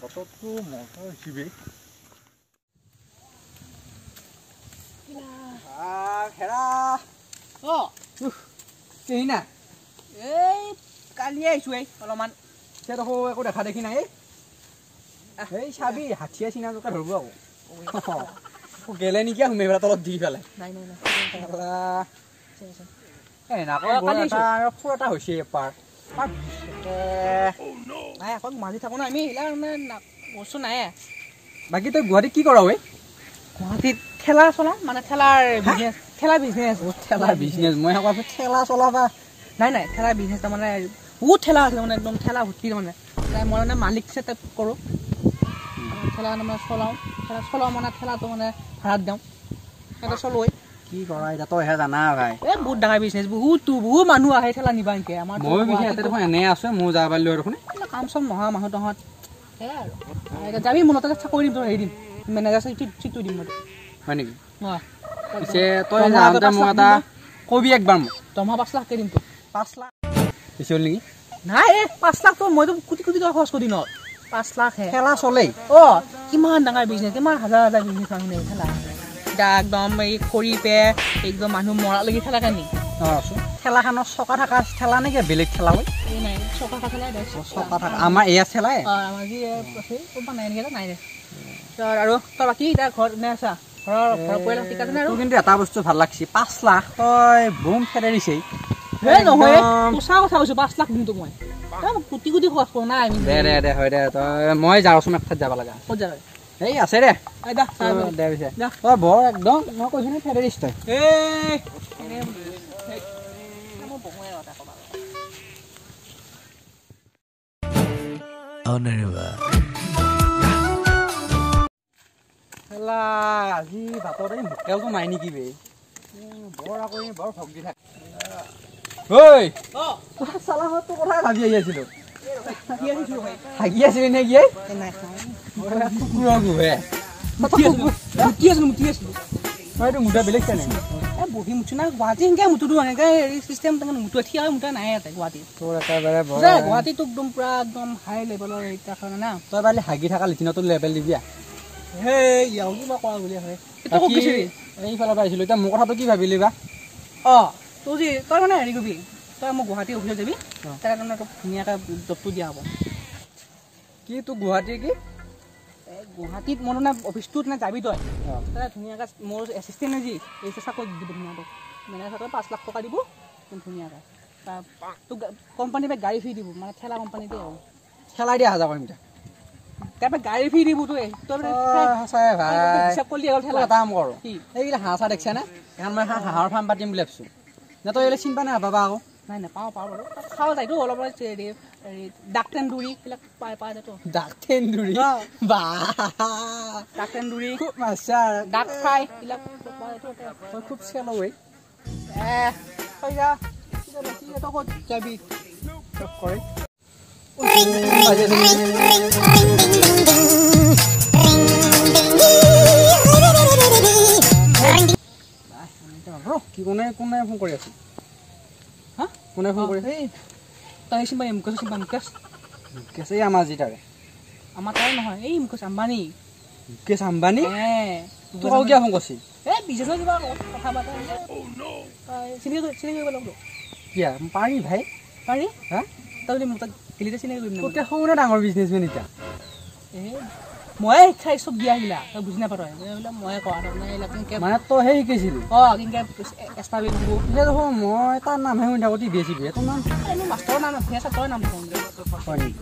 বতৰটো মজা হৈছে বে খেৰা এই না এই কালি আহিছো অলপমান দেখো একো দেখা দেখি নাই এই চাবি হাঠিয়া চিনা জোকা ধৰিব আকৌ গেলে নেকি সোমাই তলত দি পেলাই নাই ফুৰ এটা হৈছে এপাৰ নাই আকৌ মাজি থাকো না আমি বস্তু নাই বাকী তই গুৱাহাটীত কি কৰা ঐ গুৱাহাটীত ঠেলা চলাওঁ মানে ঠেলাৰ বিজনেছ মই আকৌ ঠেলা চলাবা নাই ঠেলাৰ বিজনেছ তাৰমানে বহুত ঠেলা আছে মানে একদম ঠেলা ভৰ্তি মানে মই মানে মালিক চেট কৰোঁ ঠেলা মানে চলাওঁ মানে ঠেলাটো মানে ভাড়াত দিওঁ এটা চলোৱেই কি কৰা এতিয়া তইহে জানা ভাই বহুত ডাঙৰ বিজনেছ বহুত মানুহ আহে ঠেলা নিবা এনেকে আমাৰ মই দেখোন এনে আছে মই যাব পাৰিলো দেখোন কাম চাম নহয় মানুহ তহঁত সেয়াই আৰু যাবি মোৰ তাতে চাকৰি দিম তই হেৰি দিম মেনেজাৰ চিটটো দিম মই হয় নেকি অঁ পিছে তই যাওঁতে মোক এটা কবি একবাৰ মোক দৰমহা 5 লাখকে দিম তোক 5 লাখ বেছি হ'ল নেকি নাই 5 লাখটো মইতো কোটি টকা খৰচ কৰি দিনত 5 লাখ ঠেলা চলেই কিমান ডাঙৰ বিজনেছ কিমান হাজাৰ বিজনেছ মানুহ ঠেলা এতিয়া একদম এই খৰি পে একদম মানুহ মৰা লাগি ঠেলা কানি ঠেলাখনৰ চকা থকা ঠেলা নেকি বেলেগ ঠেলা হয় এই নাই চকা থকা আমাৰ এয়া ঠেলাই আমাৰ যি আছে ক'ৰবাত নাই নেকি নাই আৰু তই বাকী এতিয়া ঘৰত নে আছা ঘৰৰ পৰিয়াল ঠিক আছে নে আৰু কিন্তু এটা বস্তু ভাল লাগছে 5 লাখ তই বম ফেৰাই দিছে নহয় সঁচা কথা কৈছো 5 লাখ দিম তোক মই কোটি খৰচ কৰোঁ নাই দে হয় দে তই মই যাওঁচোন এঠাইত যাব লগা ক'ত যাবি এই আছে দে দে পিছে তই বৰ একদম মই কৈছো নে ফেৰাই দিছ তই আজি ভাতত এই মোকেলটো নাই নেকি বে বৰ আকৌ বৰ ভক্তি থাকে ঐ চালাহতটো কথাই ভাবি আহি আছিলো হাগি আছিলি নে কি কুকুৰৰ গুহে এইটো মুঠা বেলেগ চাই নাই বহি মুঠো নাই গুৱাহাটী সেনেকৈ মুঠোটো এনেকৈ চিষ্টেম মুঠো থিয়া মুঠা নাই ইয়াতে গুৱাহাটীত তোৰ একেবাৰে গুৱাহাটীতো একদম পুৰা একদম হাই লেভেলৰ এইটা কাৰণে না তই পাৰিলে হাগি থকা লেট্ৰিনতো লেভেল দিবি সেই কিবা কৰা বুলি হয় এইফালৰ পৰা আহিছিলো এতিয়া মোৰ কথাটো কি ভাবিলি বা তোৰ যি তই মানে হেৰি কৰিবি তই মোক গুৱাহাটী অফিচত যাবি তাৰ কাৰণে তোক ধুনীয়াকৈ জবটো দিয়া হ'ব কি তোৰ গুৱাহাটী কি গুৱাহাটীত মোৰ মানে অফিচটোত নে যাবি তই তাতে ধুনীয়াকৈ মোৰ এছিষ্টেণ্টে যি এই চাকৰি দিব ধুনীয়াকৈ মেনেজাৰ 5 লাখ টকা দিব ধুনীয়াকৈ তোক কোম্পানীৰ পৰা গাড়ী ফ্ৰী দিব মানে ঠেলা কোম্পানীতে হ'ব ঠেলাই দিয়া হাজাৰ কৰিম এতিয়া তাৰপৰা গাড়ী ফ্ৰী দিব তই সঁচাই ভাই হিচাপ কৰি হ'ল ঠেলা এটা কাম কৰোঁ এইবিলাক হাঁহ চাহ দেখিছা নে এখন মই হাঁহৰ ফাৰ্ম পাতিম বুলি ভাবিছোঁ নে তই এইবিলাক চিন্তা নাই পাবা আকৌ নাই পাওঁ বাৰু খাওঁ যায়তো অলপ হেৰি ডাক টেণ্ডুৰি এইবিলাক পাই যায়তো ডাক টেণ্ডুৰি ডাক টেণ্ডুৰি খুব মাছা ডাক ফ্ৰাই এইবিলাক তই খুব চেল ঐ ক'ত যাবি কৰে কি কোনে ফোন কৰি আছো কোনে ফোন কৰি তই চিন্তা মুকেশ চিন্তা মুকেশ এই আমাৰ যি তাৰে আমাৰ তাৰে নহয় এই মুকেশ আম্বানী মুকেশ আম্বানী তোক আৰু কিয় ফোন কৰিছিল এই বিজনেছৰ কিবা কথা পাতা চিনি কৰিব লাগিব কিয় পাৰি ভাই পাৰি হা তই যদি মোক তাক গেলিতে চিনি কৰিম তোকে সৰুনে ডাঙৰ বিজনেছমেন এতিয়া ময়ে শিক্ষা চব দিয়া আহিলা তই বুজি নাপাৰ ময়ে কৰা মানে তই সেই শিকিছিলি কেনেকৈ এষ্টাব্লিছ হ'ব দেখোন মই তাৰ নামহে শুনি থাকোঁ টিভি চিভি তোৰ নাম মাষ্টৰৰ নাম তই নাম হয় নেকি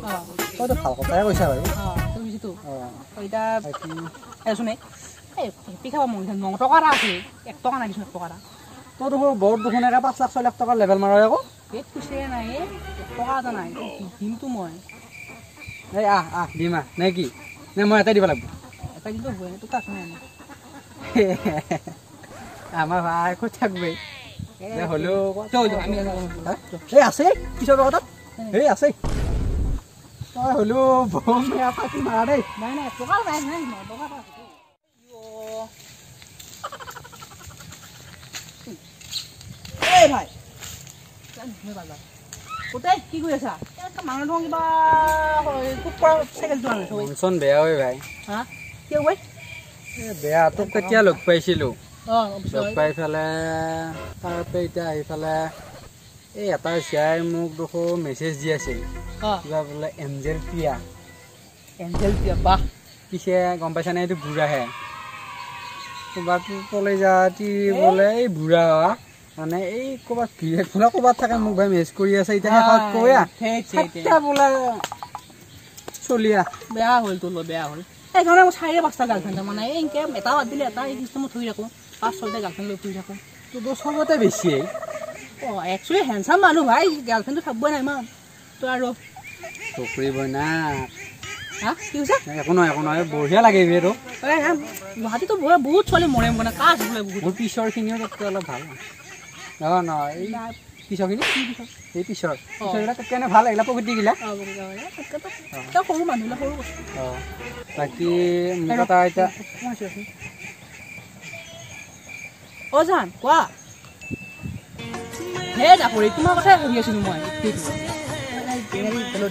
তইতো ভাল কথাই কৈছা বাৰু তই বুজিতো এতিয়া এইচোন এই হেপি খাব মন 9 টকা এটা আছে 1 টকা নাই দিছোঁ 1 টকা এটা তই দেখোন বহুত দেখোন 5 লাখ 6 লাখ টকাৰ লেভেল মাৰ আকৌ পেট খুচে নাই 1 টকা এটা নাই দিমতো মই এই দিমা নে কি নে মই এটাই দিব লাগিব এটা কিন্তু হয় তোক আছে নাই আমাৰ ভাই ক'ত থাকবে হ'লেও আমি আছে পিছৰ কথাত আছে তই হ'লেও বম পাতি মাৰা দেই নাই 1 টকা নাই 9 টকা এটা এই ভাই কোথায় কি কৰি আছা মানুহ কিবা খুব পৰা চাইকেলটো আনিছো মনচন বেয়া হয় ভাই হা কিয় ভাই বেয়া তোক কেতিয়া লগ পাইছিলোঁ লগ পাই পেলাই তাৰপৰা এতিয়া আহি পেলাই এই এটা চিয়াই মোক দেখো মেছেজ দি আছিল কিবা বোলে এঞ্জেল প্ৰিয়া বাহ পিছে গম পাইছানে এইটো বুঢ়াহে ক'ৰবাত ক'লে যাতি বোলে এই বুঢ়া মানে এই ক'ৰবাত ভিৰেক বোলে ক'ৰবাত থাকে মোক ভাই মেছেজ কৰি আছে এতিয়া শেষত কৈ বোলে চলিয়া বেয়া হ'ল তোৰ বেয়া হ'ল সেইকাৰণে মই 4-5টা গাৰ্লফ্ৰেণ্ড মানে এনেকৈ এটা বাদ দিলে এটা এই চিষ্টেমত থৈ থাকোঁ 5-6টা গাৰ্লফ্ৰেণ্ড লৈ ফুৰি থাকোঁ তোৰ চবতে বেছি একচুৱেলি হেণ্ডচাম মানুহ ভাই গাৰ্লফ্ৰেণ্ডটো থাকবই নাই ইমান তই আৰু চকৰি বইনা হা কি কৈছে একো নহয় বঢ়িয়া লাগে এইটো গুৱাহাটীতো বহুত ছোৱালী মৰে মানে কাজ বোলে বহুত মোৰ পিছৰখিনিও তাতকৈ অলপ ভাল নহয় এই পিছৰখিনি এই পিছৰবিলাক কেনে ভাল লাগিলে প্ৰকৃতিগিলা সৰু মানুহবিলাক সৰু বাকী মোৰ কথা এতিয়া জান কোৱা হে চাকৰি তোমাৰ কথাই সুধি আছিলোঁ মই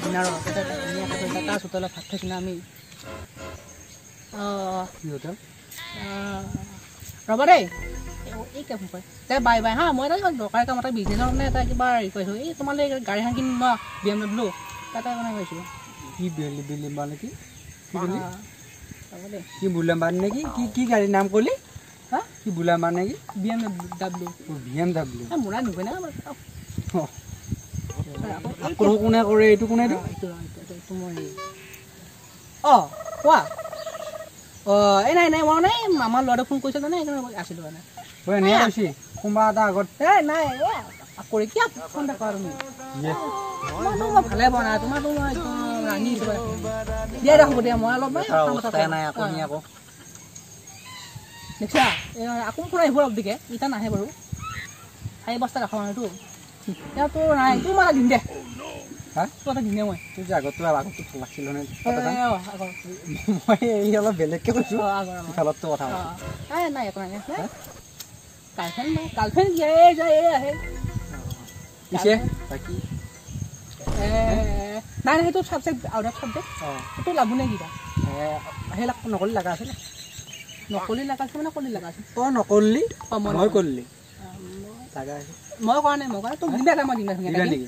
ডিনাৰত তাৰ হোটেলত ভাত খাইছোঁ না আমি ৰ'বা দেই এই কাম কয় তাই বাই হা মই এটা দৰকাৰ কাম এটা বিজনেছৰ মানে এটা কিবা হেৰি কৰিছোঁ এই তোমালৈ গাড়ীখন কিনিম ন BMW তাতে মানে কৈছোঁ কি বিলিম্বা নেকি কি বুলাম্বাৰ নেকি কি গাড়ীৰ নাম ক'লি হা কি বুলাম্বাৰ নেকি BMW মোৰা নুকৈ না কোনে কৰে এইটো কোনে কোৱা এই নাই মই নাই আমাৰ ল'ৰাটোক ফোন কৰিছিলোঁ মানে সেইকাৰণে আছিলোঁ মানে এনেই কৈছি কোনোবা এটা আগত নাই কৰি কিয় ফোন এটা কৰা তুমি মই ভালে পোৱা নাই তোমাৰতো মই ৰান্ধি দিয়া ৰাখো দিয়া মই অলপ নাই আকৌ দেখিছা আকৌ ফোন আহিব অলপ দিকে এতিয়া নাহে বাৰু 4-5টা ৰাখা মানুহটো এতিয়া তোৰ নাই তোৰ মানে দিম দে হা তোৰ এটা দিনে মই তোৰ যে আগতো ভাল লাগিছিল মই এই অলপ বেলেগকৈ কৈছোঁ খেলততো কথা নাই একো নাই গাৰ্লফ্ৰেণ্ড আহে পিছে বাকী নাই সেইটো চাবজেক্ট আউট অফ চাবজেক্ট সেইটো লাভো নে কিবা সেই নকলি লগা আছে নকলি লগা আছে মানে কলি লগা আছে তই নকলি মই কৰিলি লগা আছে মই কৰা নাই তোক দিবা মই দিম নেকি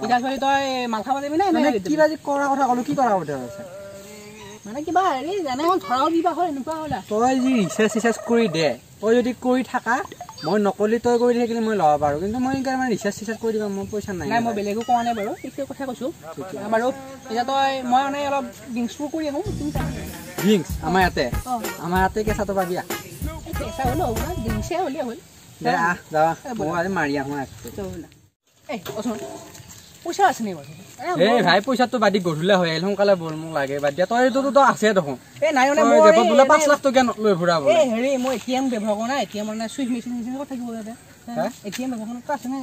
এতিয়া ধৰি তই মাল খাব যাবি নাই কিবা যে কৰা কথা ক'লো কি কৰা কথা আছে মানে কিবা হেৰি যেনে ধৰাও দিবা হয় এনেকুৱা হ'লে তই যি ৰিচাৰ্চ কৰি দে তই যদি কৰি থাকা মই নকলি তই কৰি থাকিলে মই ল'ব পাৰোঁ কিন্তু মই মানে ৰিচাৰ্চ কৰি দিবা মোৰ পইচা নাই মই বেলেগো কোৱা নাই বাৰু সেইটো কথা কৈছোঁ বাৰু এতিয়া তই মই মানে অলপ ড্ৰিংকছবোৰ কৰি আহোঁ ড্ৰিংকছ আমাৰ ইয়াতে কেঁচাটো পাবি কেঁচা হ'লেও হ'ব না ড্ৰিংকছে হ'লেই হ'ল দে যাবা মই আজি মাৰি আহোঁ পইচা আছে নি বাৰু এই ভাই পইচাটো বাদ দি গধূলা হৈ আহিল সোনকালে বল মোক লাগে বাদ দিয়া তই এইটোতো আছে দেখোন নাই বোলে 5 লাখ টকা লৈ ফুৰাব হেৰি মই ATM ব্যৱহাৰ কৰা নাই ATM মানে চুইচ মেচিন থাকিব ইয়াতে ATM ব্যৱহাৰ আছে নে